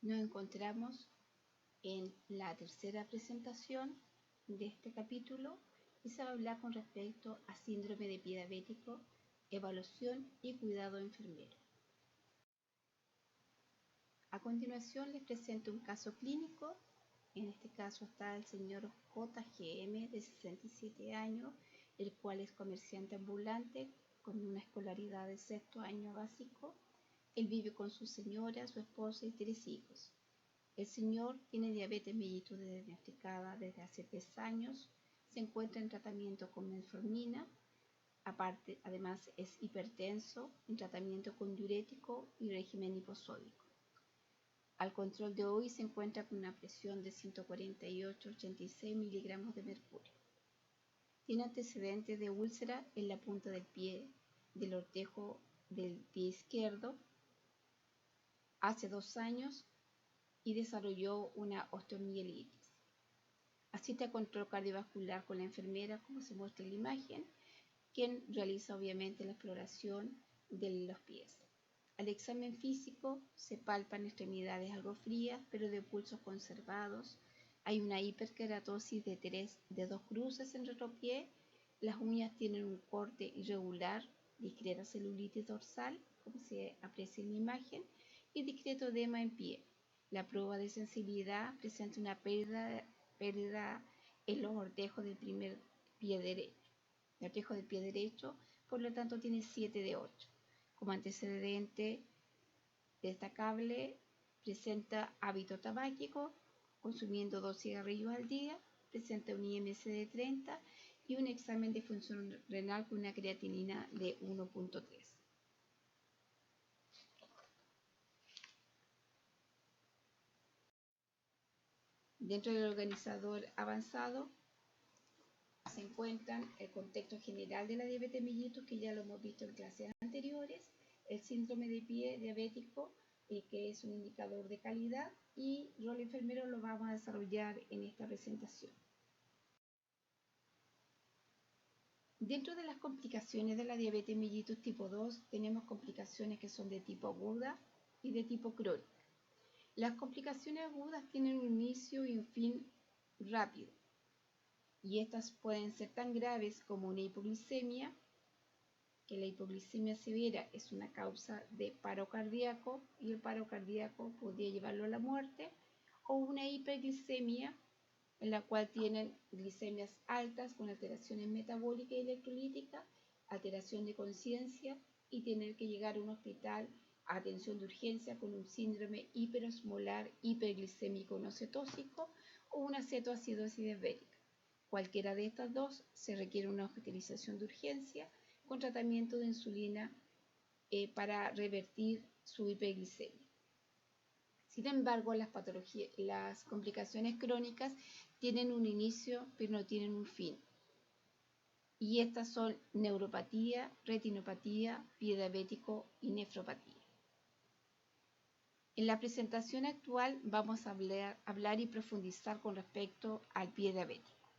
Nos encontramos en la tercera presentación de este capítulo y se va a hablar con respecto a síndrome de pie diabético, evaluación y cuidado enfermero. A continuación les presento un caso clínico. En este caso está el señor JGM de 67 años, el cual es comerciante ambulante con una escolaridad de sexto año básico. Él vive con su señora, su esposa y 3 hijos. El señor tiene diabetes mellitus diagnosticada desde hace 3 años, se encuentra en tratamiento con metformina, además es hipertenso, en tratamiento con diurético y régimen hiposódico. Al control de hoy se encuentra con una presión de 148/86 miligramos de mercurio. Tiene antecedentes de úlcera en la punta del pie, del ortejo del pie izquierdo, hace 2 años y desarrolló una osteomielitis. Asiste a control cardiovascular con la enfermera, como se muestra en la imagen, quien realiza obviamente la exploración de los pies. Al examen físico se palpan extremidades algo frías, pero de pulsos conservados. Hay una hiperkeratosis de 2 cruces en retropié. Las uñas tienen un corte irregular, discreta celulitis dorsal, como se aprecia en la imagen, y discreto edema en pie. La prueba de sensibilidad presenta una pérdida en los ortejos del primer pie derecho. El ortejo del pie derecho, por lo tanto, tiene 7 de 8. Como antecedente destacable, presenta hábito tabáquico, consumiendo 2 cigarrillos al día, presenta un IMC de 30 y un examen de función renal con una creatinina de 1.3. Dentro del organizador avanzado se encuentran el contexto general de la diabetes mellitus, que ya lo hemos visto en clases anteriores, el síndrome de pie diabético, que es un indicador de calidad, y rol enfermero lo vamos a desarrollar en esta presentación. Dentro de las complicaciones de la diabetes mellitus tipo 2 tenemos complicaciones que son de tipo aguda y de tipo crónica. Las complicaciones agudas tienen un inicio y un fin rápido, y estas pueden ser tan graves como una hipoglicemia, que la hipoglicemia severa es una causa de paro cardíaco y el paro cardíaco podría llevarlo a la muerte, o una hiperglicemia en la cual tienen glicemias altas con alteraciones metabólicas y electrolíticas, alteración de conciencia y tener que llegar a un hospital a atención de urgencia con un síndrome hiperosmolar hiperglicémico no cetósico o una cetoacidosis diabética. Cualquiera de estas dos se requiere una hospitalización de urgencia con tratamiento de insulina para revertir su hiperglicemia. Sin embargo, las complicaciones crónicas tienen un inicio, pero no tienen un fin. Y estas son neuropatía, retinopatía, pie diabético y nefropatía. En la presentación actual vamos a hablar y profundizar con respecto al pie diabético.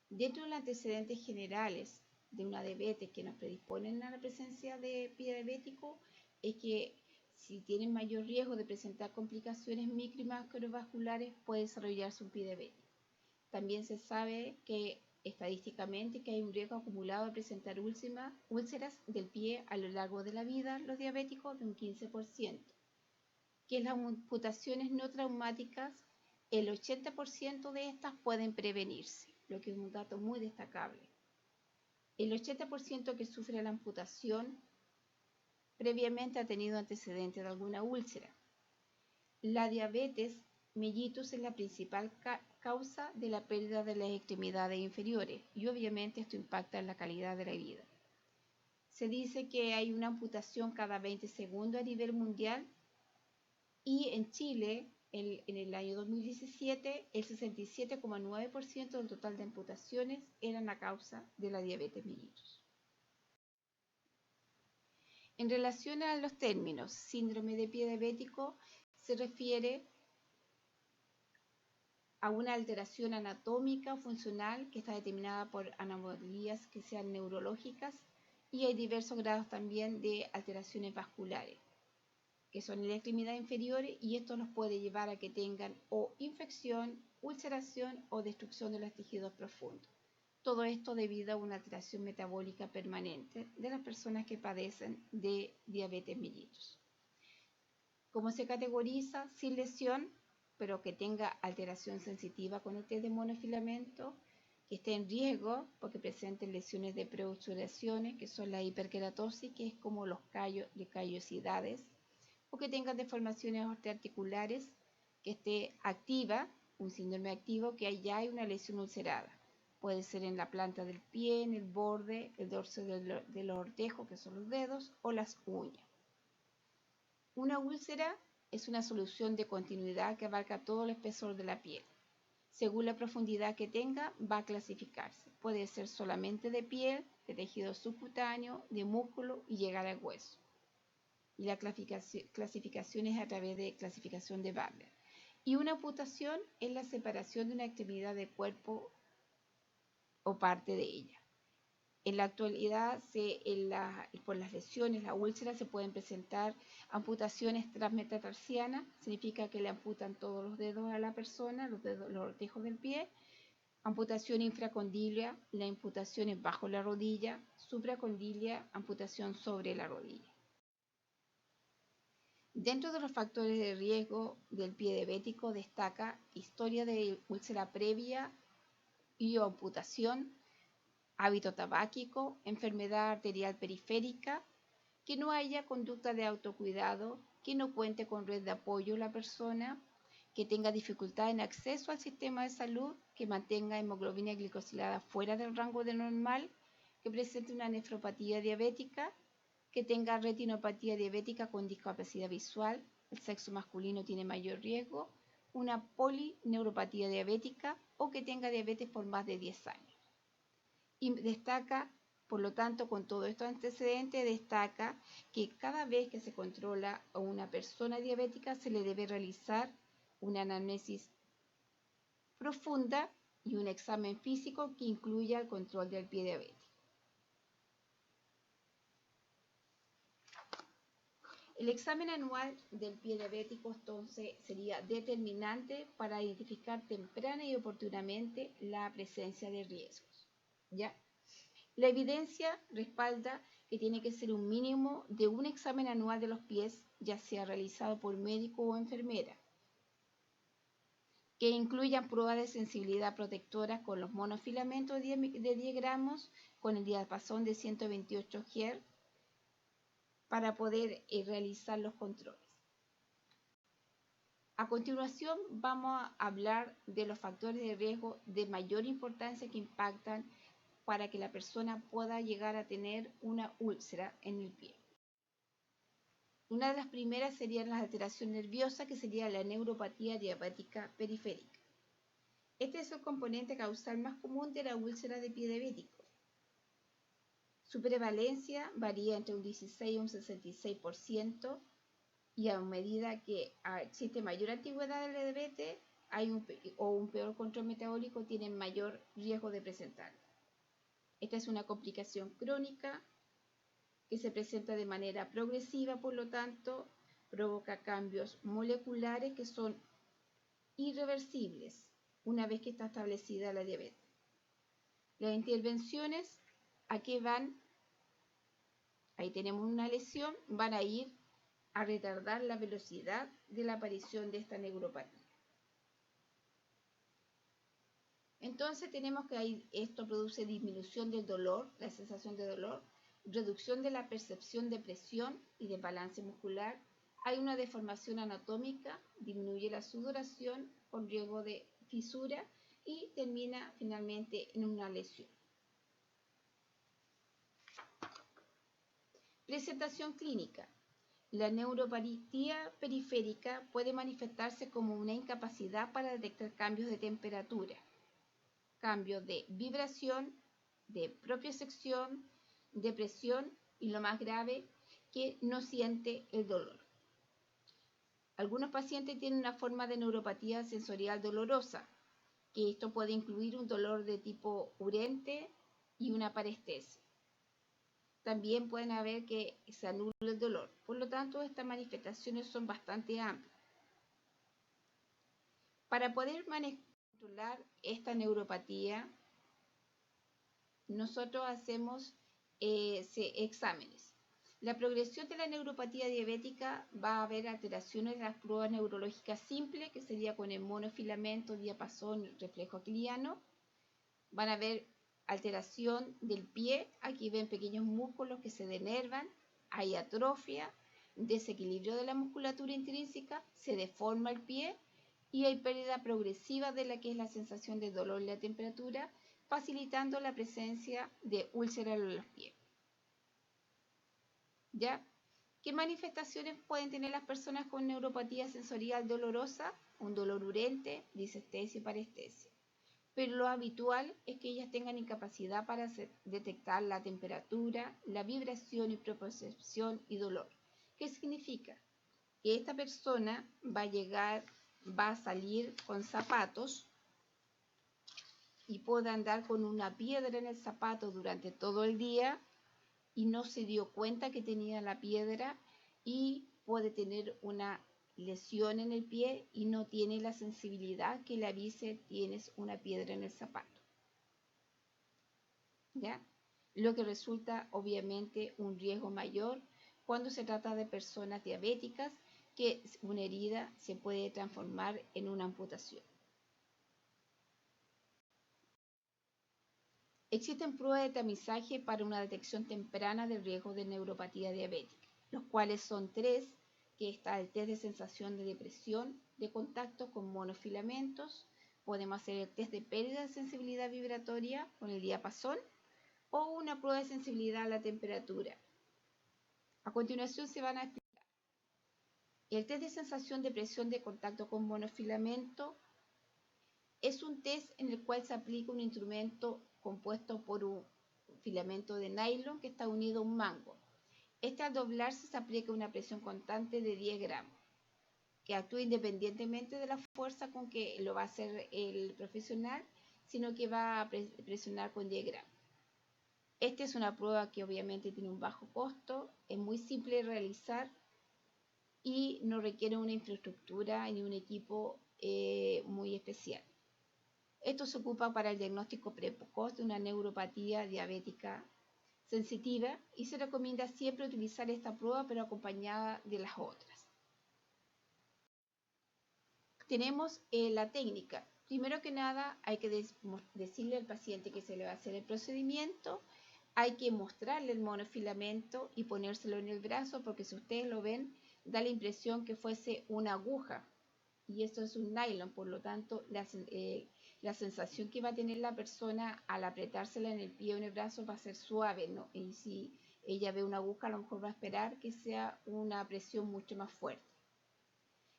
Dentro de los antecedentes generales de una diabetes que nos predisponen a la presencia de pie diabético es que si tienen mayor riesgo de presentar complicaciones micro y macrovasculares puede desarrollarse un pie diabético. También se sabe que estadísticamente que hay un riesgo acumulado de presentar úlceras del pie a lo largo de la vida, los diabéticos, de un 15%. Que las amputaciones no traumáticas, el 80% de estas pueden prevenirse, lo que es un dato muy destacable. El 80% que sufre la amputación previamente ha tenido antecedentes de alguna úlcera. La diabetes mellitus es la principal causa de la pérdida de las extremidades inferiores y obviamente esto impacta en la calidad de la vida. Se dice que hay una amputación cada 20 segundos a nivel mundial y en Chile, en el año 2017, el 67,9% del total de amputaciones eran a causa de la diabetes mellitus. En relación a los términos, síndrome de pie diabético se refiere a una alteración anatómica o funcional que está determinada por anomalías que sean neurológicas y hay diversos grados también de alteraciones vasculares. que son en la extremidad inferior, y esto los puede llevar a que tengan o infección, ulceración o destrucción de los tejidos profundos. Todo esto debido a una alteración metabólica permanente de las personas que padecen de diabetes mellitus. ¿Cómo se categoriza? Sin lesión, pero que tenga alteración sensitiva con el test de monofilamento, que esté en riesgo porque presenten lesiones de preulceraciones, que son la hiperkeratosis, que es como los callos de callosidades, o que tenga deformaciones osteoarticulares, que esté activa, un síndrome activo, que ya hay una lesión ulcerada. Puede ser en la planta del pie, en el borde, el dorso de los ortejos, que son los dedos, o las uñas. Una úlcera es una solución de continuidad que abarca todo el espesor de la piel. Según la profundidad que tenga, va a clasificarse. Puede ser solamente de piel, de tejido subcutáneo, de músculo y llegar al hueso. Y la clasificación es a través de clasificación de Barber. Y una amputación es la separación de una extremidad del cuerpo o parte de ella. En la actualidad, por las lesiones, las úlceras, se pueden presentar amputaciones transmetatarsianas, significa que le amputan todos los dedos a la persona, los ortejos del pie. Amputación infracondilia, la amputación es bajo la rodilla. Supracondilia, amputación sobre la rodilla. Dentro de los factores de riesgo del pie diabético destaca historia de úlcera previa y amputación, hábito tabáquico, enfermedad arterial periférica, que no haya conducta de autocuidado, que no cuente con red de apoyo la persona, que tenga dificultad en acceso al sistema de salud, que mantenga hemoglobina glicosilada fuera del rango de normal, que presente una nefropatía diabética, que tenga retinopatía diabética con discapacidad visual, el sexo masculino tiene mayor riesgo, una polineuropatía diabética o que tenga diabetes por más de 10 años. Y destaca, por lo tanto, con todo estos antecedentes, destaca que cada vez que se controla a una persona diabética se le debe realizar una anamnesis profunda y un examen físico que incluya el control del pie diabético. El examen anual del pie diabético entonces sería determinante para identificar temprana y oportunamente la presencia de riesgos, ¿ya? La evidencia respalda que tiene que ser un mínimo de un examen anual de los pies, ya sea realizado por médico o enfermera, que incluyan pruebas de sensibilidad protectora con los monofilamentos de 10 gramos, con el diapasón de 128 Hz, para poder realizar los controles. A continuación vamos a hablar de los factores de riesgo de mayor importancia que impactan para que la persona pueda llegar a tener una úlcera en el pie. Una de las primeras serían las alteraciones nerviosas, que sería la neuropatía diabética periférica. Este es el componente causal más común de la úlcera de pie diabético. Su prevalencia varía entre un 16 y un 66%, y a medida que existe mayor antigüedad del diabetes o un peor control metabólico, tienen mayor riesgo de presentarlo. Esta es una complicación crónica que se presenta de manera progresiva, por lo tanto, provoca cambios moleculares que son irreversibles una vez que está establecida la diabetes. Las intervenciones, ¿a qué van? Ahí tenemos una lesión, van a ir a retardar la velocidad de la aparición de esta neuropatía. Entonces tenemos que esto produce disminución del dolor, la sensación de dolor, reducción de la percepción de presión y de balance muscular. Hay una deformación anatómica, disminuye la sudoración con riesgo de fisura y termina finalmente en una lesión. Presentación clínica. La neuropatía periférica puede manifestarse como una incapacidad para detectar cambios de temperatura, cambios de vibración, de propiocepción, de presión y, lo más grave, que no siente el dolor. Algunos pacientes tienen una forma de neuropatía sensorial dolorosa, que esto puede incluir un dolor de tipo urente y una parestesia. también pueden haber que se anule el dolor. Por lo tanto, estas manifestaciones son bastante amplias. Para poder controlar esta neuropatía, nosotros hacemos exámenes. La progresión de la neuropatía diabética va a haber alteraciones de las pruebas neurológicas simples, que sería con el monofilamento, diapasón, reflejo aquiliano. Van a haber alteración del pie, aquí ven pequeños músculos que se denervan, hay atrofia, desequilibrio de la musculatura intrínseca, se deforma el pie y hay pérdida progresiva de la que es la sensación de dolor y la temperatura, facilitando la presencia de úlceras en los pies. ¿Ya? ¿Qué manifestaciones pueden tener las personas con neuropatía sensorial dolorosa? Un dolor urente, disestesia y parestesia. Pero lo habitual es que ellas tengan incapacidad para detectar la temperatura, la vibración y propiocepción y dolor. ¿Qué significa? Que esta persona va a salir con zapatos y puede andar con una piedra en el zapato durante todo el día y no se dio cuenta que tenía la piedra y puede tener una lesión en el pie y no tiene la sensibilidad que le avise tienes una piedra en el zapato. ¿Ya? Lo que resulta obviamente un riesgo mayor cuando se trata de personas diabéticas, que una herida se puede transformar en una amputación. Existen pruebas de tamizaje para una detección temprana del riesgo de neuropatía diabética, los cuales son 3, que está el test de sensación de depresión de contacto con monofilamentos, podemos hacer el test de pérdida de sensibilidad vibratoria con el diapasón, o una prueba de sensibilidad a la temperatura. A continuación se van a explicar. El test de sensación de presión de contacto con monofilamento es un test en el cual se aplica un instrumento compuesto por un filamento de nylon que está unido a un mango. Este al doblarse se aplica una presión constante de 10 gramos, que actúa independientemente de la fuerza con que lo va a hacer el profesional, sino que va a presionar con 10 gramos. Esta es una prueba que obviamente tiene un bajo costo, es muy simple de realizar y no requiere una infraestructura ni un equipo muy especial. Esto se ocupa para el diagnóstico precoz de una neuropatía diabética sensitiva y se recomienda siempre utilizar esta prueba pero acompañada de las otras. Tenemos la técnica. Primero que nada hay que decirle al paciente que se le va a hacer el procedimiento. Hay que mostrarle el monofilamento y ponérselo en el brazo, porque si ustedes lo ven, da la impresión que fuese una aguja. Y esto es un nylon, por lo tanto, la sensación que va a tener la persona al apretársela en el pie o en el brazo va a ser suave, ¿no? Y si ella ve una aguja, a lo mejor va a esperar que sea una presión mucho más fuerte.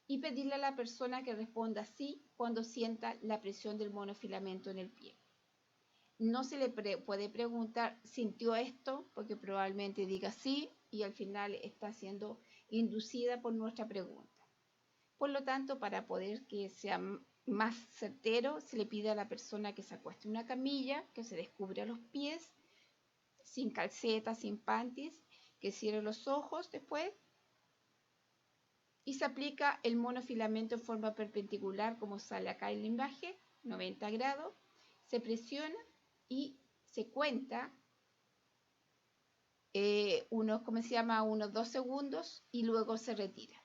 Y pedirle a la persona que responda sí cuando sienta la presión del monofilamento en el pie. No se le puede preguntar, ¿sintió esto? Porque probablemente diga sí y al final está siendo inducida por nuestra pregunta. Por lo tanto, para poder que sea más certero, se le pide a la persona que se acueste en una camilla, que se descubra los pies, sin calcetas, sin panties, que cierre los ojos después y se aplica el monofilamento en forma perpendicular como sale acá en la imagen, 90 grados, se presiona y se cuenta unos 2 segundos y luego se retira.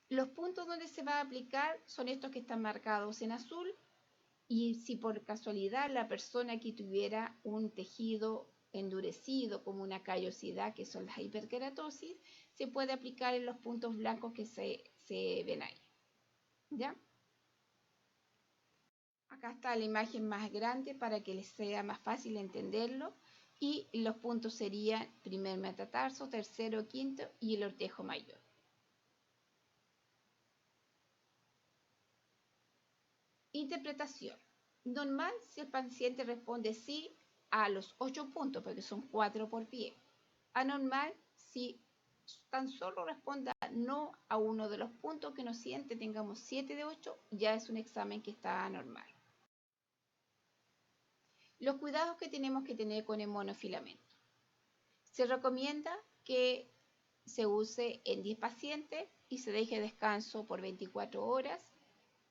Los puntos donde se va a aplicar son estos que están marcados en azul y si por casualidad la persona aquí tuviera un tejido endurecido como una callosidad, que son las hiperkeratosis, se puede aplicar en los puntos blancos que se ven ahí. ¿Ya? Acá está la imagen más grande para que les sea más fácil entenderlo. Y los puntos serían primer metatarso, tercero, quinto y el ortejo mayor. Interpretación. Normal si el paciente responde sí a los 8 puntos, porque son 4 por pie. Anormal si tan solo responda no a uno de los puntos que no siente, tengamos 7 de 8, ya es un examen que está anormal. Los cuidados que tenemos que tener con el monofilamento. Se recomienda que se use en 10 pacientes y se deje descanso por 24 horas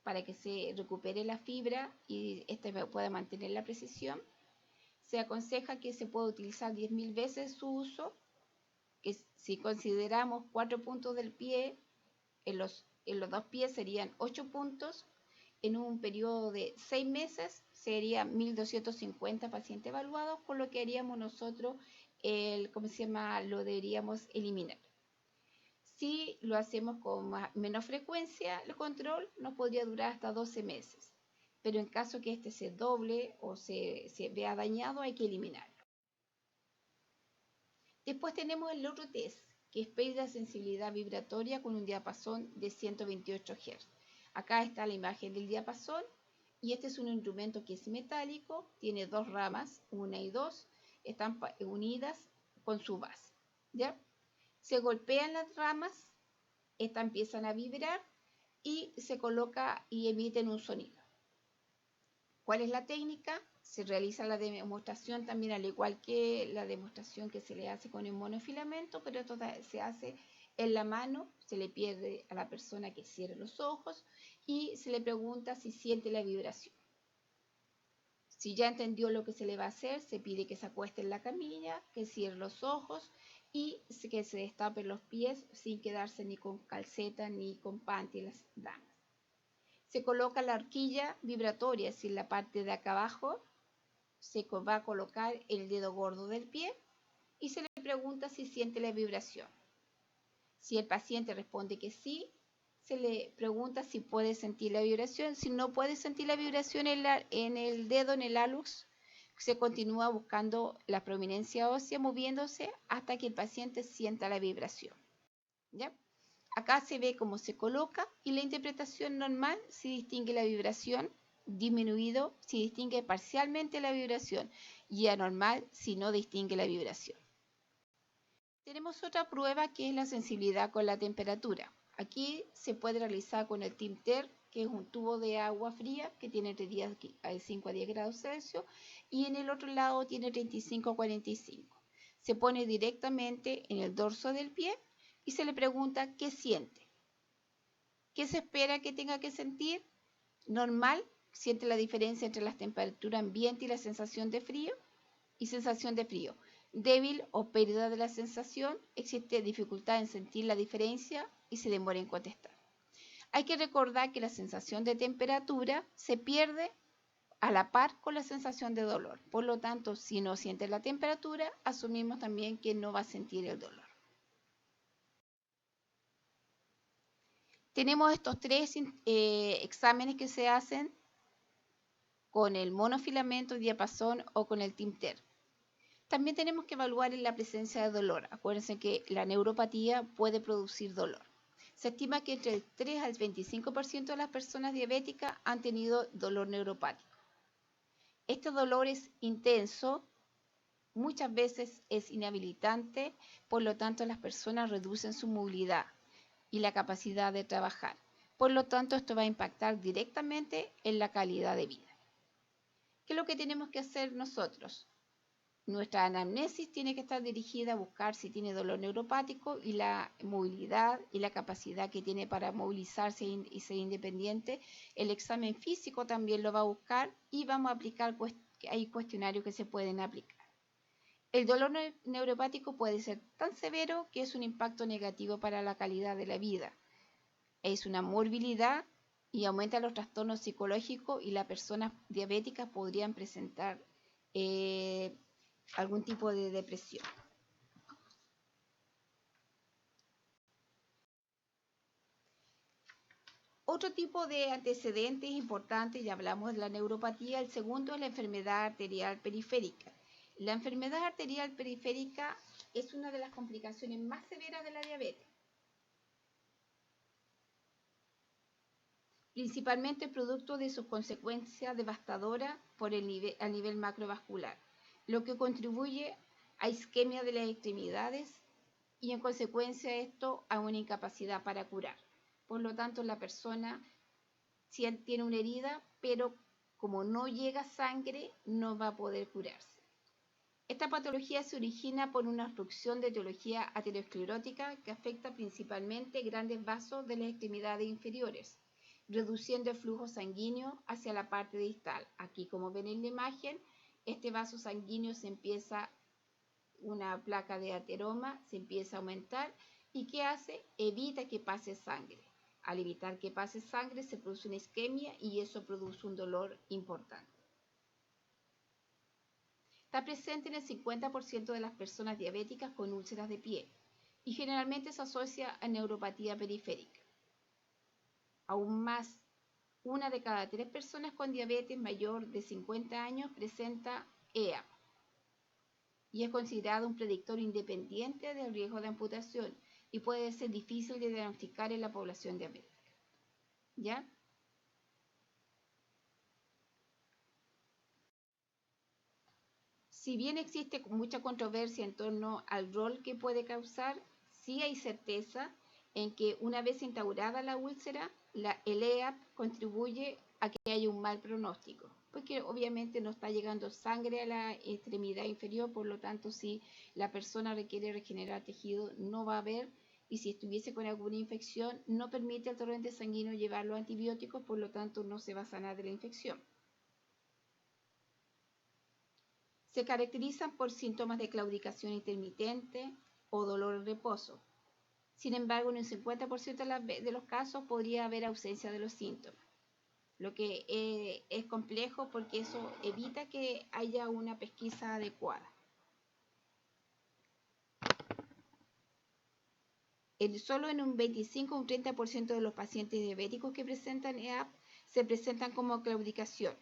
para que se recupere la fibra y pueda mantener la precisión. Se aconseja que se pueda utilizar 10.000 veces su uso, que si consideramos 4 puntos del pie, en los 2 pies serían 8 puntos, en un periodo de 6 meses serían 1.250 pacientes evaluados, con lo que haríamos nosotros, lo deberíamos eliminar. Si lo hacemos con menos frecuencia, el control nos podría durar hasta 12 meses. Pero en caso que este se doble o se vea dañado, hay que eliminarlo. Después tenemos el otro test, que es pérdida de sensibilidad vibratoria con un diapasón de 128 Hz. Acá está la imagen del diapasón y este es un instrumento que es metálico, tiene dos ramas, una y dos, están unidas con su base, ¿ya? Se golpean las ramas, estas empiezan a vibrar y se coloca y emiten un sonido. ¿Cuál es la técnica? Se realiza la demostración también, al igual que la demostración que se le hace con el monofilamento, pero esto se hace en la mano, se le pide a la persona que cierre los ojos y se le pregunta si siente la vibración. Si ya entendió lo que se le va a hacer, se pide que se acueste en la camilla, que cierre los ojos y que se destapen los pies sin quedarse ni con calceta ni con panty las damas. Se coloca la horquilla vibratoria, es decir, la parte de acá abajo, se va a colocar el dedo gordo del pie y se le pregunta si siente la vibración. Si el paciente responde que sí, se le pregunta si puede sentir la vibración. Si no puede sentir la vibración en el dedo, en el hallux, se continúa buscando la prominencia ósea, moviéndose hasta que el paciente sienta la vibración. ¿Ya? Acá se ve cómo se coloca y la interpretación normal si distingue la vibración, disminuido si distingue parcialmente la vibración y anormal si no distingue la vibración. Tenemos otra prueba que es la sensibilidad con la temperatura. Aquí se puede realizar con el TIMTER, que es un tubo de agua fría que tiene entre 5 a 10 grados Celsius y en el otro lado tiene 35 a 45. Se pone directamente en el dorso del pie y se le pregunta qué siente. ¿Qué se espera que tenga que sentir? Normal, siente la diferencia entre la temperatura ambiente y la sensación de frío. Y sensación de frío. Débil o pérdida de la sensación, existe dificultad en sentir la diferencia y se demora en contestar. Hay que recordar que la sensación de temperatura se pierde a la par con la sensación de dolor. Por lo tanto, si no siente la temperatura, asumimos también que no va a sentir el dolor. Tenemos estos tres exámenes que se hacen con el monofilamento, diapasón o con el TIMTER. También tenemos que evaluar la presencia de dolor. Acuérdense que la neuropatía puede producir dolor. Se estima que entre el 3 al 25% de las personas diabéticas han tenido dolor neuropático. Este dolor es intenso, muchas veces es inhabilitante, por lo tanto las personas reducen su movilidad y la capacidad de trabajar. Por lo tanto, esto va a impactar directamente en la calidad de vida. ¿Qué es lo que tenemos que hacer nosotros? Nuestra anamnesis tiene que estar dirigida a buscar si tiene dolor neuropático y la movilidad y la capacidad que tiene para movilizarse y ser independiente. El examen físico también lo va a buscar y vamos a aplicar, hay cuestionarios que se pueden aplicar. El dolor neuropático puede ser tan severo que es un impacto negativo para la calidad de la vida. Es una morbilidad y aumenta los trastornos psicológicos y las personas diabéticas podrían presentar algún tipo de depresión. Otro tipo de antecedentes importantes, ya hablamos de la neuropatía, el segundo es la enfermedad arterial periférica. La enfermedad arterial periférica es una de las complicaciones más severas de la diabetes, principalmente producto de sus consecuencias devastadoras a nivel macrovascular, lo que contribuye a isquemia de las extremidades y en consecuencia esto a una incapacidad para curar. Por lo tanto, la persona tiene una herida, pero como no llega sangre, no va a poder curarse. Esta patología se origina por una obstrucción de etiología aterosclerótica que afecta principalmente grandes vasos de las extremidades inferiores, reduciendo el flujo sanguíneo hacia la parte distal. Aquí, como ven en la imagen, este vaso sanguíneo una placa de ateroma se empieza a aumentar. ¿Y qué hace? Evita que pase sangre. Al evitar que pase sangre se produce una isquemia y eso produce un dolor importante. Está presente en el 50% de las personas diabéticas con úlceras de pie y generalmente se asocia a neuropatía periférica. Aún más, 1 de cada 3 personas con diabetes mayor de 50 años presenta EAP y es considerado un predictor independiente del riesgo de amputación y puede ser difícil de diagnosticar en la población diabética. ¿Ya? Si bien existe mucha controversia en torno al rol que puede causar, sí hay certeza en que una vez instaurada la úlcera, el EAP contribuye a que haya un mal pronóstico, porque obviamente no está llegando sangre a la extremidad inferior, por lo tanto si la persona requiere regenerar tejido no va a haber, y si estuviese con alguna infección no permite al torrente sanguíneo llevar los antibióticos, por lo tanto no se va a sanar de la infección. Se caracterizan por síntomas de claudicación intermitente o dolor en reposo. Sin embargo, en un 50% de los casos podría haber ausencia de los síntomas, lo que es complejo porque eso evita que haya una pesquisa adecuada. Solo en un 25 o un 30% de los pacientes diabéticos que presentan EAP se presentan como claudicación.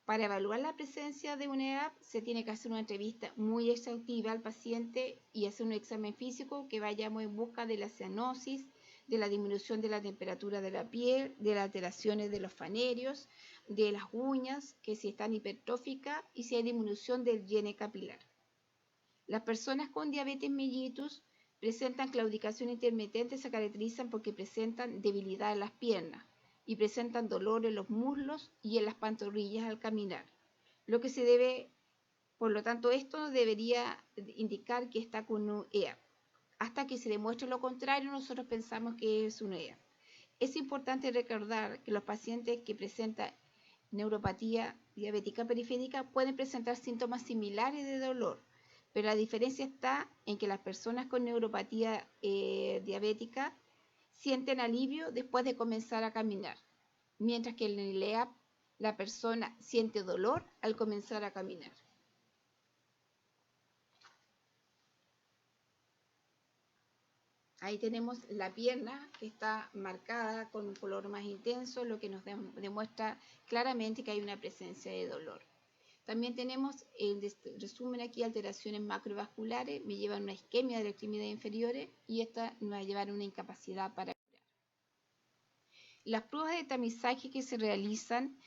Para evaluar la presencia de un EAP se tiene que hacer una entrevista muy exhaustiva al paciente y hacer un examen físico que vayamos en busca de la cianosis, de la disminución de la temperatura de la piel, de las alteraciones de los fanerios, de las uñas, que si están hipertróficas y si hay disminución del llene capilar. Las personas con diabetes mellitus presentan claudicación intermitente, se caracterizan porque presentan debilidad en las piernas y presentan dolor en los muslos y en las pantorrillas al caminar. Por lo tanto, esto debería indicar que está con un EAP. Hasta que se demuestre lo contrario, nosotros pensamos que es un EAP. Es importante recordar que los pacientes que presentan neuropatía diabética periférica pueden presentar síntomas similares de dolor, pero la diferencia está en que las personas con neuropatía diabética sienten alivio después de comenzar a caminar, mientras que en el EAP la persona siente dolor al comenzar a caminar. Ahí tenemos la pierna que está marcada con un color más intenso, lo que nos demuestra claramente que hay una presencia de dolor. También tenemos, en resumen aquí, alteraciones macrovasculares, me llevan a una isquemia de las extremidades inferiores y esta me va a llevar a una incapacidad para curar. Las pruebas de tamizaje que se realizan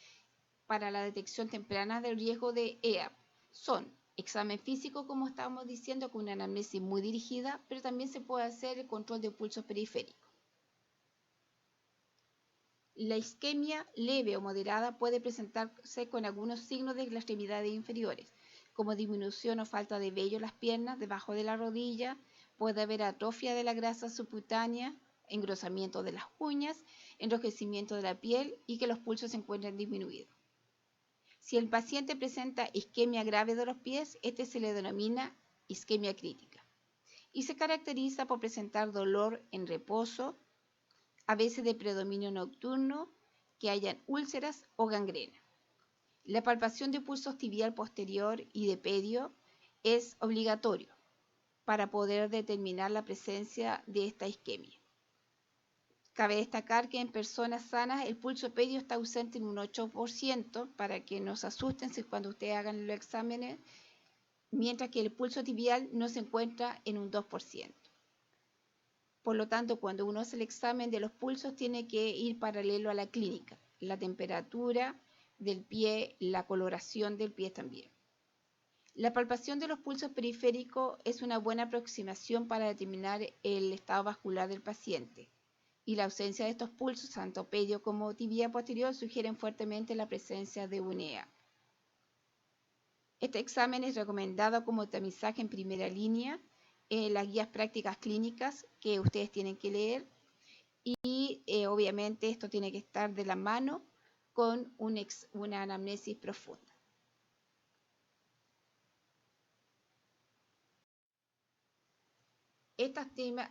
para la detección temprana del riesgo de EAP son examen físico, como estábamos diciendo, con una anamnesis muy dirigida, pero también se puede hacer el control de pulsos periféricos. La isquemia leve o moderada puede presentarse con algunos signos de las extremidades inferiores, como disminución o falta de vello en las piernas, debajo de la rodilla, puede haber atrofia de la grasa subcutánea, engrosamiento de las uñas, enrojecimiento de la piel y que los pulsos se encuentren disminuidos. Si el paciente presenta isquemia grave de los pies, este se le denomina isquemia crítica y se caracteriza por presentar dolor en reposo, a veces de predominio nocturno, que hayan úlceras o gangrena. La palpación de pulsos tibial posterior y de pedio es obligatorio para poder determinar la presencia de esta isquemia. Cabe destacar que en personas sanas el pulso pedio está ausente en un 8%, para que no se asusten cuando ustedes hagan los exámenes, mientras que el pulso tibial no se encuentra en un 2%. Por lo tanto, cuando uno hace el examen de los pulsos tiene que ir paralelo a la clínica, la temperatura del pie, la coloración del pie también. La palpación de los pulsos periféricos es una buena aproximación para determinar el estado vascular del paciente. Y la ausencia de estos pulsos, tanto pedio como tibia posterior, sugieren fuertemente la presencia de un EAP. Este examen es recomendado como tamizaje en primera línea en las guías prácticas clínicas que ustedes tienen que leer y obviamente esto tiene que estar de la mano con una anamnesis profunda.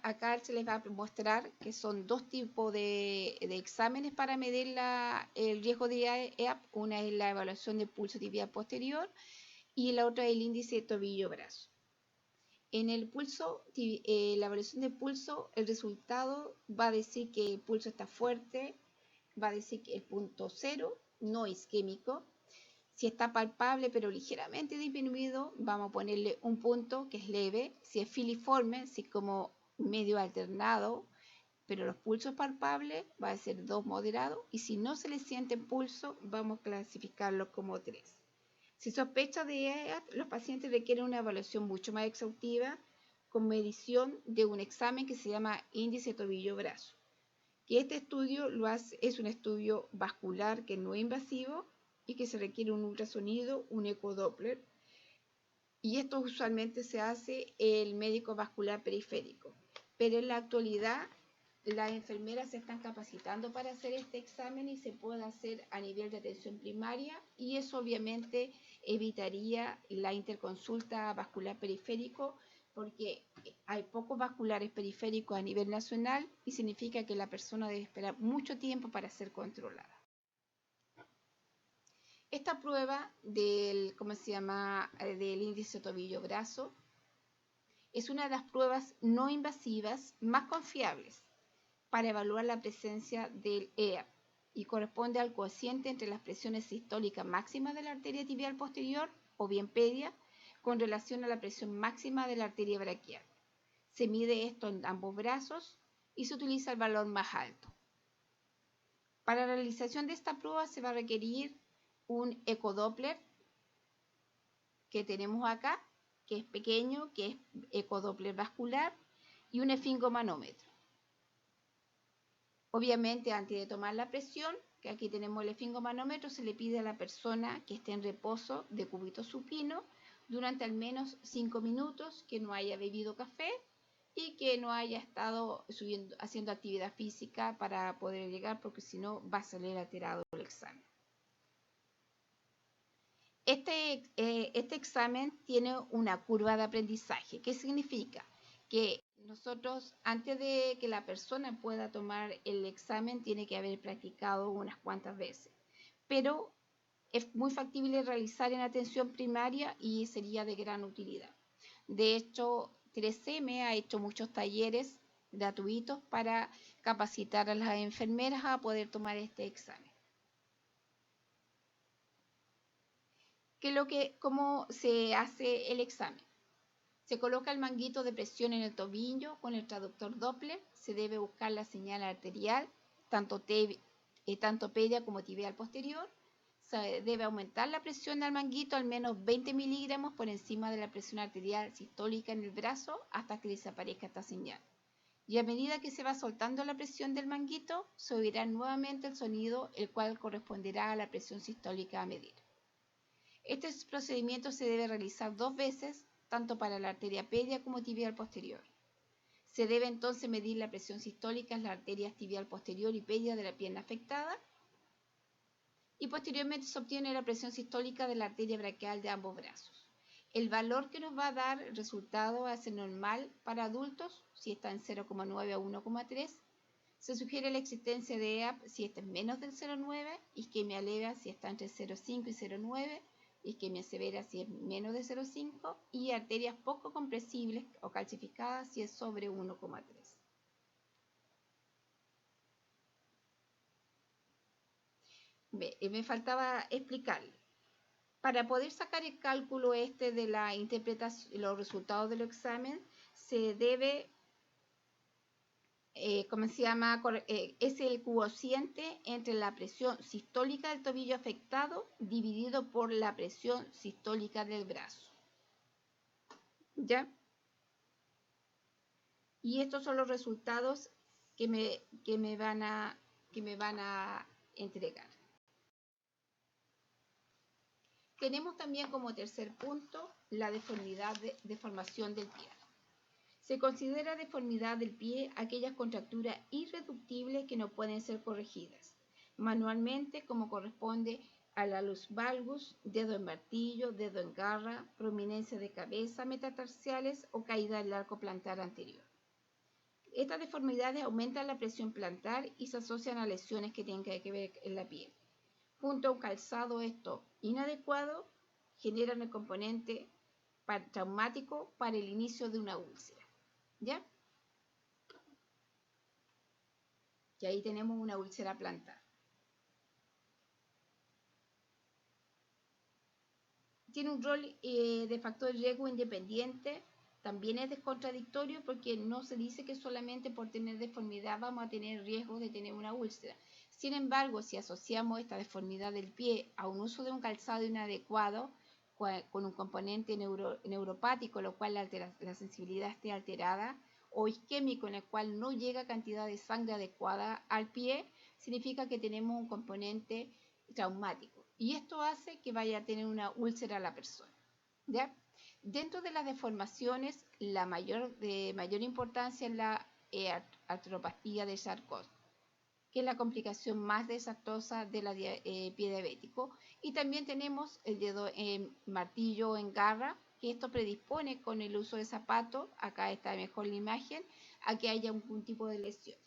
Acá se les va a mostrar que son dos tipos de exámenes para medir el riesgo de EAP. Una es la evaluación del pulso tibial posterior y la otra es el índice de tobillo-brazo. En el pulso, la evaluación del pulso, el resultado va a decir que el pulso está fuerte, va a decir que el punto 0 no isquémico. Si está palpable pero ligeramente disminuido, vamos a ponerle un punto que es leve. Si es filiforme, si es como medio alternado, pero los pulsos palpables, va a ser 2 moderado. Y si no se le siente pulso, vamos a clasificarlo como 3. Si sospecha de EAP, los pacientes requieren una evaluación mucho más exhaustiva con medición de un examen que se llama índice tobillo-brazo. Que este estudio es un estudio vascular que no es invasivo y que se requiere un ultrasonido, un ecodoppler, y esto usualmente se hace el médico vascular periférico. Pero en la actualidad las enfermeras se están capacitando para hacer este examen y se puede hacer a nivel de atención primaria y eso obviamente evitaría la interconsulta vascular periférico porque hay pocos vasculares periféricos a nivel nacional y significa que la persona debe esperar mucho tiempo para ser controlada. Esta prueba del índice tobillo-brazo es una de las pruebas no invasivas más confiables para evaluar la presencia del EAP y corresponde al cociente entre las presiones sistólicas máximas de la arteria tibial posterior o bien pedia con relación a la presión máxima de la arteria braquial. Se mide esto en ambos brazos y se utiliza el valor más alto. Para la realización de esta prueba se va a requerir un ecodoppler que tenemos acá, que es pequeño, que es ecodoppler vascular, y un esfingomanómetro. Obviamente, antes de tomar la presión, que aquí tenemos el esfingomanómetro, se le pide a la persona que esté en reposo de cúbito supino durante al menos 5 minutos, que no haya bebido café y que no haya estado haciendo actividad física para poder llegar, porque si no va a salir alterado el examen. Este examen tiene una curva de aprendizaje. ¿Qué significa? Que nosotros, antes de que la persona pueda tomar el examen, tiene que haber practicado unas cuantas veces. Pero es muy factible realizar en atención primaria y sería de gran utilidad. De hecho, 3M ha hecho muchos talleres gratuitos para capacitar a las enfermeras a poder tomar este examen. ¿Cómo se hace el examen? Se coloca el manguito de presión en el tobillo con el traductor Doppler. Se debe buscar la señal arterial, tanto pedia como tibial posterior. Se debe aumentar la presión del manguito al menos 20 miligramos por encima de la presión arterial sistólica en el brazo hasta que desaparezca esta señal. Y a medida que se va soltando la presión del manguito, se oirá nuevamente el sonido, el cual corresponderá a la presión sistólica a medir. Este procedimiento se debe realizar 2 veces, tanto para la arteria pedia como tibial posterior. Se debe entonces medir la presión sistólica en las arterias tibial posterior y pedia de la pierna afectada y posteriormente se obtiene la presión sistólica de la arteria braquial de ambos brazos. El valor que nos va a dar el resultado va a ser normal para adultos, si está en 0,9 a 1,3. Se sugiere la existencia de EAP si está en menos del 0,9, isquemia leve si está entre 0,5 y 0,9, isquemia severa si es menos de 0,5 y arterias poco compresibles o calcificadas si es sobre 1,3. Me faltaba explicarle. Para poder sacar el cálculo de la interpretación, los resultados del examen, se debe, es el cociente entre la presión sistólica del tobillo afectado dividido por la presión sistólica del brazo. ¿Ya? Y estos son los resultados que me van a entregar. Tenemos también como tercer punto la deformación del pie. Se considera deformidad del pie aquellas contracturas irreductibles que no pueden ser corregidas manualmente, como corresponde al alus valgus, dedo en martillo, dedo en garra, prominencia de cabeza, metatarsiales o caída del arco plantar anterior. Estas deformidades aumentan la presión plantar y se asocian a lesiones que tienen que ver en la piel. Junto a un calzado inadecuado, generan el componente traumático para el inicio de una úlcera. ¿Ya? Y ahí tenemos una úlcera plantar. Tiene un rol de factor de riesgo independiente. También es contradictorio porque no se dice que solamente por tener deformidad vamos a tener riesgo de tener una úlcera. Sin embargo, si asociamos esta deformidad del pie a un uso de un calzado inadecuado con un componente neuropático, lo cual la sensibilidad esté alterada, o isquémico, en el cual no llega cantidad de sangre adecuada al pie, significa que tenemos un componente traumático. Y esto hace que vaya a tener una úlcera la persona. ¿Ya? Dentro de las deformaciones, la de mayor importancia es la artropatía de Charcot, que es la complicación más desastrosa del pie diabético. Y también tenemos el dedo en martillo o en garra, que esto predispone con el uso de zapatos, acá está mejor la imagen, a que haya algún tipo de lesión.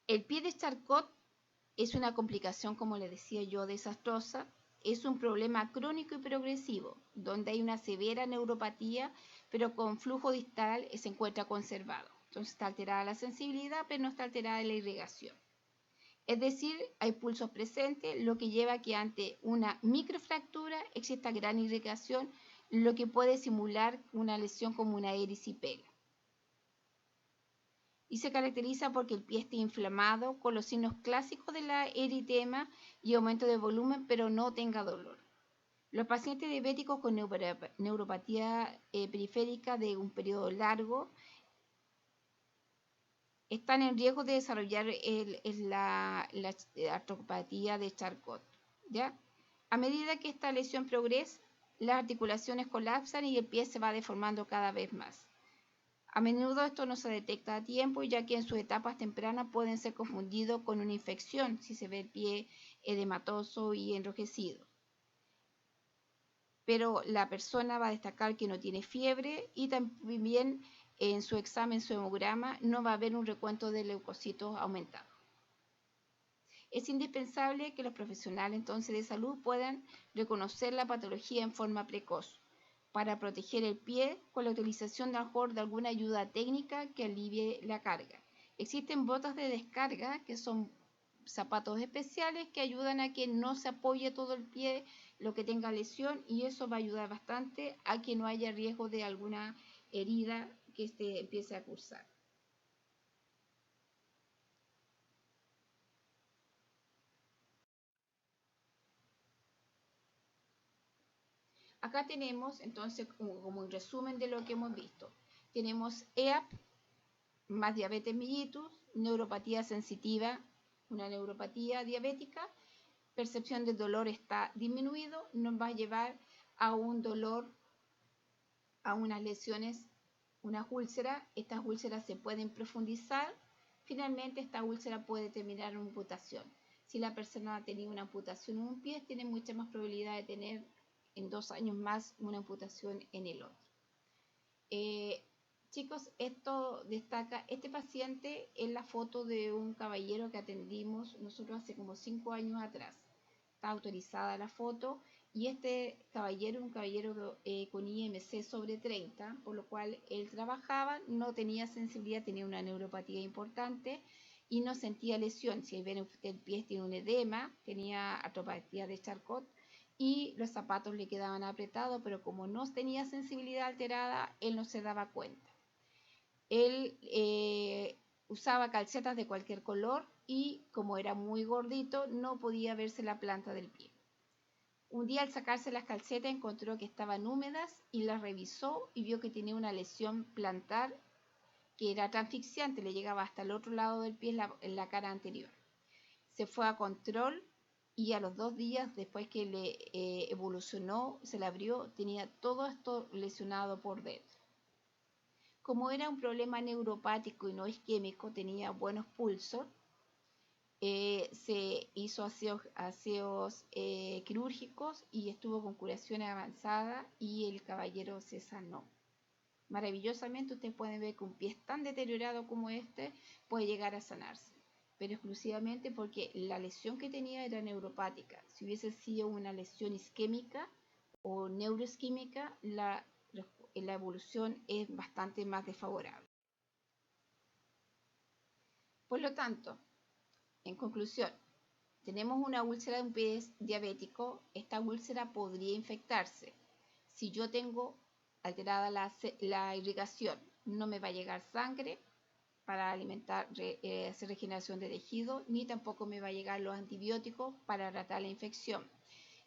El pie de Charcot es una complicación, como les decía yo, desastrosa. Es un problema crónico y progresivo, donde hay una severa neuropatía, pero con flujo distal se encuentra conservado. Entonces está alterada la sensibilidad, pero no está alterada la irrigación. Es decir, hay pulsos presentes, lo que lleva a que ante una microfractura exista gran irrigación, lo que puede simular una lesión como una erisipela. Y se caracteriza porque el pie esté inflamado con los signos clásicos de la eritema y aumento de volumen, pero no tenga dolor. Los pacientes diabéticos con neuropatía periférica de un periodo largo están en riesgo de desarrollar la artropatía de Charcot. ¿Ya? A medida que esta lesión progresa, las articulaciones colapsan y el pie se va deformando cada vez más. A menudo esto no se detecta a tiempo, ya que en sus etapas tempranas pueden ser confundidos con una infección si se ve el pie edematoso y enrojecido. Pero la persona va a destacar que no tiene fiebre y también en su examen, su hemograma, no va a haber un recuento de leucocitos aumentado. Es indispensable que los profesionales entonces de salud puedan reconocer la patología en forma precoz, para proteger el pie con la utilización de alguna ayuda técnica que alivie la carga. Existen botas de descarga que son zapatos especiales que ayudan a que no se apoye todo el pie, lo que tenga lesión, y eso va a ayudar bastante a que no haya riesgo de alguna herida que empiece a cursar. Acá tenemos entonces como un resumen de lo que hemos visto. Tenemos EAP más diabetes mellitus, neuropatía sensitiva, una neuropatía diabética, percepción del dolor está disminuido, nos va a llevar a un dolor, a unas lesiones, unas úlceras. Estas úlceras se pueden profundizar. Finalmente, esta úlcera puede terminar en amputación. Si la persona ha tenido una amputación en un pie, tiene mucha más probabilidad de tener en 2 años más una amputación en el otro. Chicos, esto destaca, este paciente es la foto de un caballero que atendimos nosotros hace como 5 años atrás. Está autorizada la foto y este caballero, un caballero con IMC sobre 30, por lo cual él trabajaba, no tenía sensibilidad, tenía una neuropatía importante y no sentía lesión. Si ven el pie tiene un edema, tenía artropatía de Charcot y los zapatos le quedaban apretados, pero como no tenía sensibilidad alterada, él no se daba cuenta. Él usaba calcetas de cualquier color y como era muy gordito, no podía verse la planta del pie. Un día al sacarse las calcetas encontró que estaban húmedas y las revisó y vio que tenía una lesión plantar que era asfixiante, le llegaba hasta el otro lado del pie en la cara anterior. Se fue a control y a los 2 días después que le evolucionó, se le abrió, tenía todo esto lesionado por dentro. Como era un problema neuropático y no isquémico, tenía buenos pulsos, se hizo aseos quirúrgicos y estuvo con curación avanzada y el caballero se sanó. Maravillosamente ustedes pueden ver que un pie tan deteriorado como este puede llegar a sanarse, pero exclusivamente porque la lesión que tenía era neuropática. Si hubiese sido una lesión isquémica o neuroisquémica, la evolución es bastante más desfavorable. Por lo tanto, en conclusión, tenemos una úlcera de un pie diabético. Esta úlcera podría infectarse. Si yo tengo alterada la irrigación, no me va a llegar sangre para alimentar, hacer regeneración de tejido, ni tampoco me va a llegar los antibióticos para tratar la infección.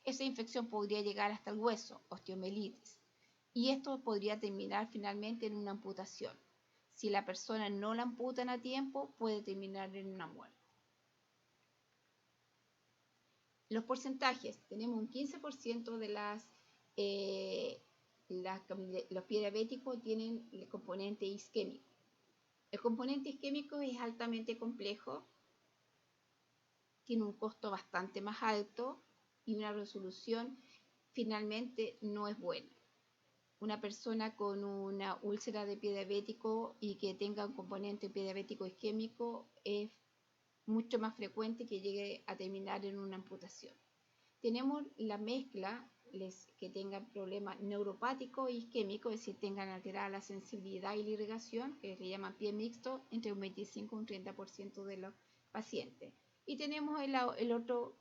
Esa infección podría llegar hasta el hueso, osteomielitis, y esto podría terminar finalmente en una amputación. Si la persona no la amputan a tiempo, puede terminar en una muerte. Los porcentajes, tenemos un 15% de los pies diabéticos tienen el componente isquémico. El componente isquémico es altamente complejo, tiene un costo bastante más alto y una resolución finalmente no es buena. Una persona con una úlcera de pie diabético y que tenga un componente pie diabético isquémico es mucho más frecuente que llegue a terminar en una amputación. Tenemos la mezcla que tengan problemas neuropáticos e isquémicos, es decir, tengan alterada la sensibilidad y la irrigación, que se llama pie mixto, entre un 25 y un 30% de los pacientes. Y tenemos el otro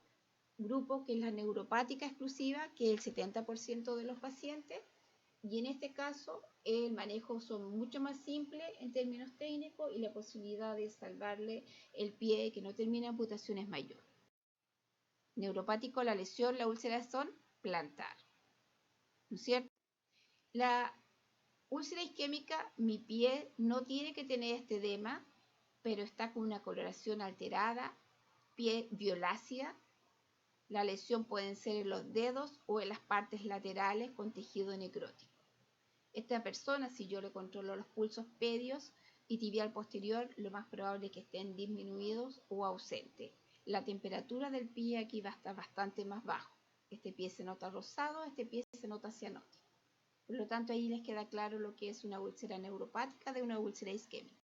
grupo, que es la neuropática exclusiva, que es el 70% de los pacientes. Y en este caso, el manejo son mucho más simples en términos técnicos y la posibilidad de salvarle el pie que no termine amputación es mayor. Neuropático, la lesión, la úlcera son plantar, ¿no es cierto? La úlcera isquémica, mi pie no tiene que tener este edema, pero está con una coloración alterada, pie violácea. La lesión puede ser en los dedos o en las partes laterales con tejido necrótico. Esta persona, si yo le controlo los pulsos pedios y tibial posterior, lo más probable es que estén disminuidos o ausentes. La temperatura del pie aquí va a estar bastante más bajo. Este pie se nota rosado, este pie se nota cianótico. Por lo tanto, ahí les queda claro lo que es una úlcera neuropática de una úlcera isquémica.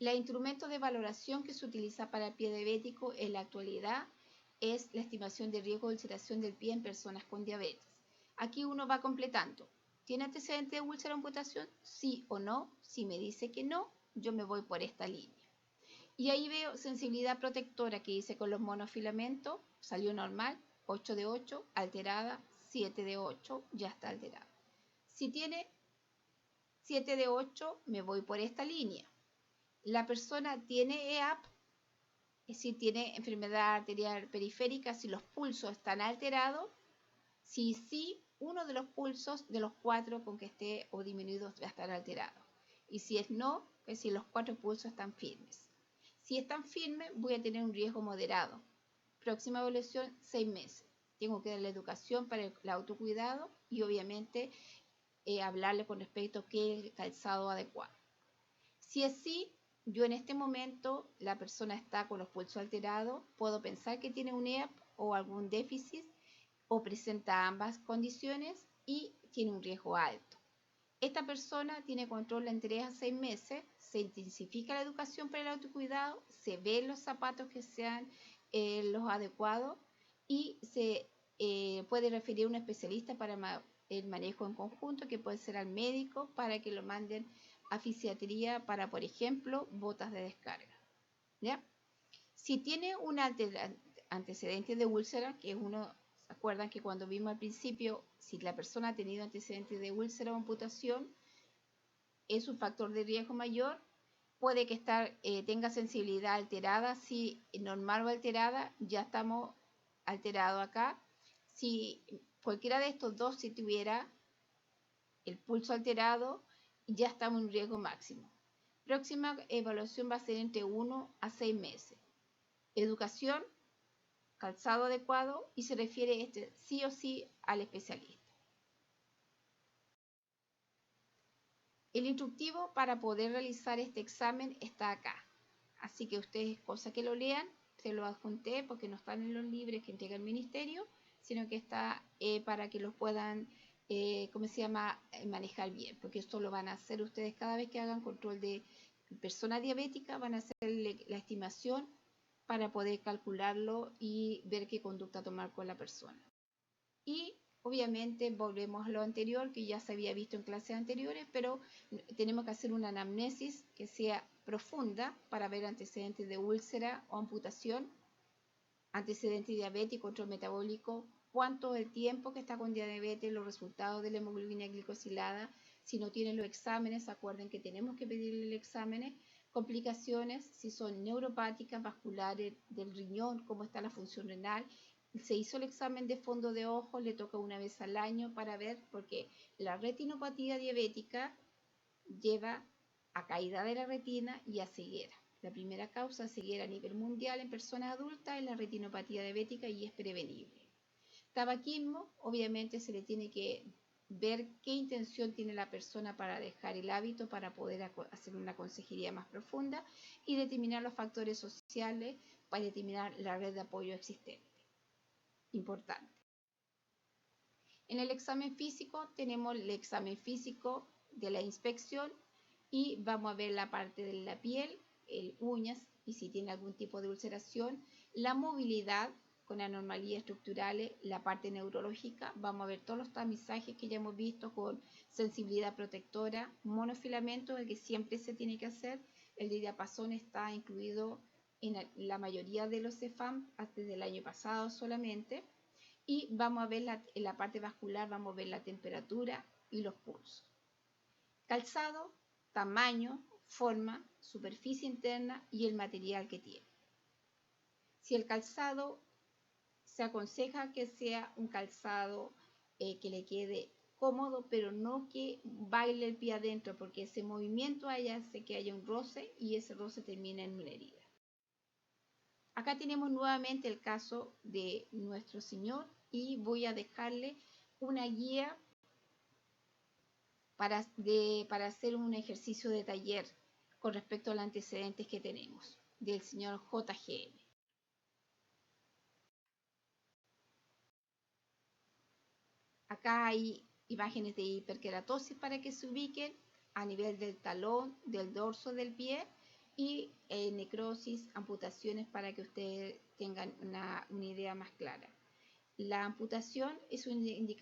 El instrumento de valoración que se utiliza para el pie diabético en la actualidad es la estimación de riesgo de ulceración del pie en personas con diabetes. Aquí uno va completando. ¿Tiene antecedente de úlcera o amputación? Sí o no. Si me dice que no, yo me voy por esta línea. Y ahí veo sensibilidad protectora que hice con los monofilamentos, salió normal, 8 de 8, alterada, 7 de 8, ya está alterada. Si tiene 7 de 8, me voy por esta línea. La persona tiene EAP, es decir, tiene enfermedad arterial periférica, si los pulsos están alterados, si sí, uno de los pulsos de los 4 con que esté o disminuido va a estar alterado. Y si es no, es decir, los 4 pulsos están firmes. Si están firmes, voy a tener un riesgo moderado. Próxima evaluación, 6 meses. Tengo que darle educación para el autocuidado y obviamente hablarle con respecto a qué es el calzado adecuado. Si es sí, yo en este momento la persona está con los pulsos alterados, puedo pensar que tiene un EAP o algún déficit o presenta ambas condiciones y tiene un riesgo alto. Esta persona tiene control en 3 a 6 meses, se intensifica la educación para el autocuidado, se ven los zapatos que sean los adecuados y se puede referir a un especialista para el manejo en conjunto, que puede ser al médico para que lo manden a fisiatría para, por ejemplo, botas de descarga. ¿Ya? Si tiene un antecedente de úlcera, que es uno... ¿Se acuerdan que cuando vimos al principio, si la persona ha tenido antecedentes de úlcera o amputación, es un factor de riesgo mayor? Puede que tenga sensibilidad alterada, si normal o alterada, ya estamos alterado acá. Si cualquiera de estos dos, si tuviera el pulso alterado, ya estamos en un riesgo máximo. Próxima evaluación va a ser entre 1 a 6 meses. Educación, calzado adecuado, y se refiere sí o sí al especialista. El instructivo para poder realizar este examen está acá. Así que ustedes, cosa que lo lean, se lo adjunté porque no están en los libros que entrega el ministerio, sino que está para que los puedan, manejar bien, porque esto lo van a hacer ustedes cada vez que hagan control de persona diabética, van a hacer la estimación para poder calcularlo y ver qué conducta tomar con la persona. Y obviamente volvemos a lo anterior, que ya se había visto en clases anteriores, pero tenemos que hacer una anamnesis que sea profunda para ver antecedentes de úlcera o amputación, antecedentes diabéticos, control metabólico, cuánto es el tiempo que está con diabetes, los resultados de la hemoglobina glicosilada. Si no tienen los exámenes, acuerden que tenemos que pedirle el exámenes. Complicaciones, si son neuropáticas, vasculares, del riñón, cómo está la función renal. Se hizo el examen de fondo de ojo, le toca una vez al año para ver, porque la retinopatía diabética lleva a caída de la retina y a ceguera. La primera causa de ceguera a nivel mundial en personas adultas es la retinopatía diabética y es prevenible. Tabaquismo, obviamente se le tiene que ver qué intención tiene la persona para dejar el hábito, para poder hacer una consejería más profunda y determinar los factores sociales para determinar la red de apoyo existente. Importante. En el examen físico tenemos el examen físico de la inspección y vamos a ver la parte de la piel, uñas y si tiene algún tipo de ulceración, la movilidad con anormalías estructurales, la parte neurológica, vamos a ver todos los tamizajes que ya hemos visto con sensibilidad protectora, monofilamento, el que siempre se tiene que hacer, el de diapasón está incluido en la mayoría de los CEFAM desde el año pasado solamente, y vamos a ver en la parte vascular, vamos a ver la temperatura y los pulsos. Calzado, tamaño, forma, superficie interna y el material que tiene. Si el calzado se aconseja que sea un calzado que le quede cómodo, pero no que baile el pie adentro, porque ese movimiento hace que haya un roce y ese roce termina en una herida. Acá tenemos nuevamente el caso de nuestro señor y voy a dejarle una guía para hacer un ejercicio de taller con respecto a los antecedentes que tenemos del señor JGM. Acá hay imágenes de hiperkeratosis para que se ubiquen a nivel del talón, del dorso del pie y necrosis, amputaciones para que ustedes tengan una idea más clara. La amputación es un indicador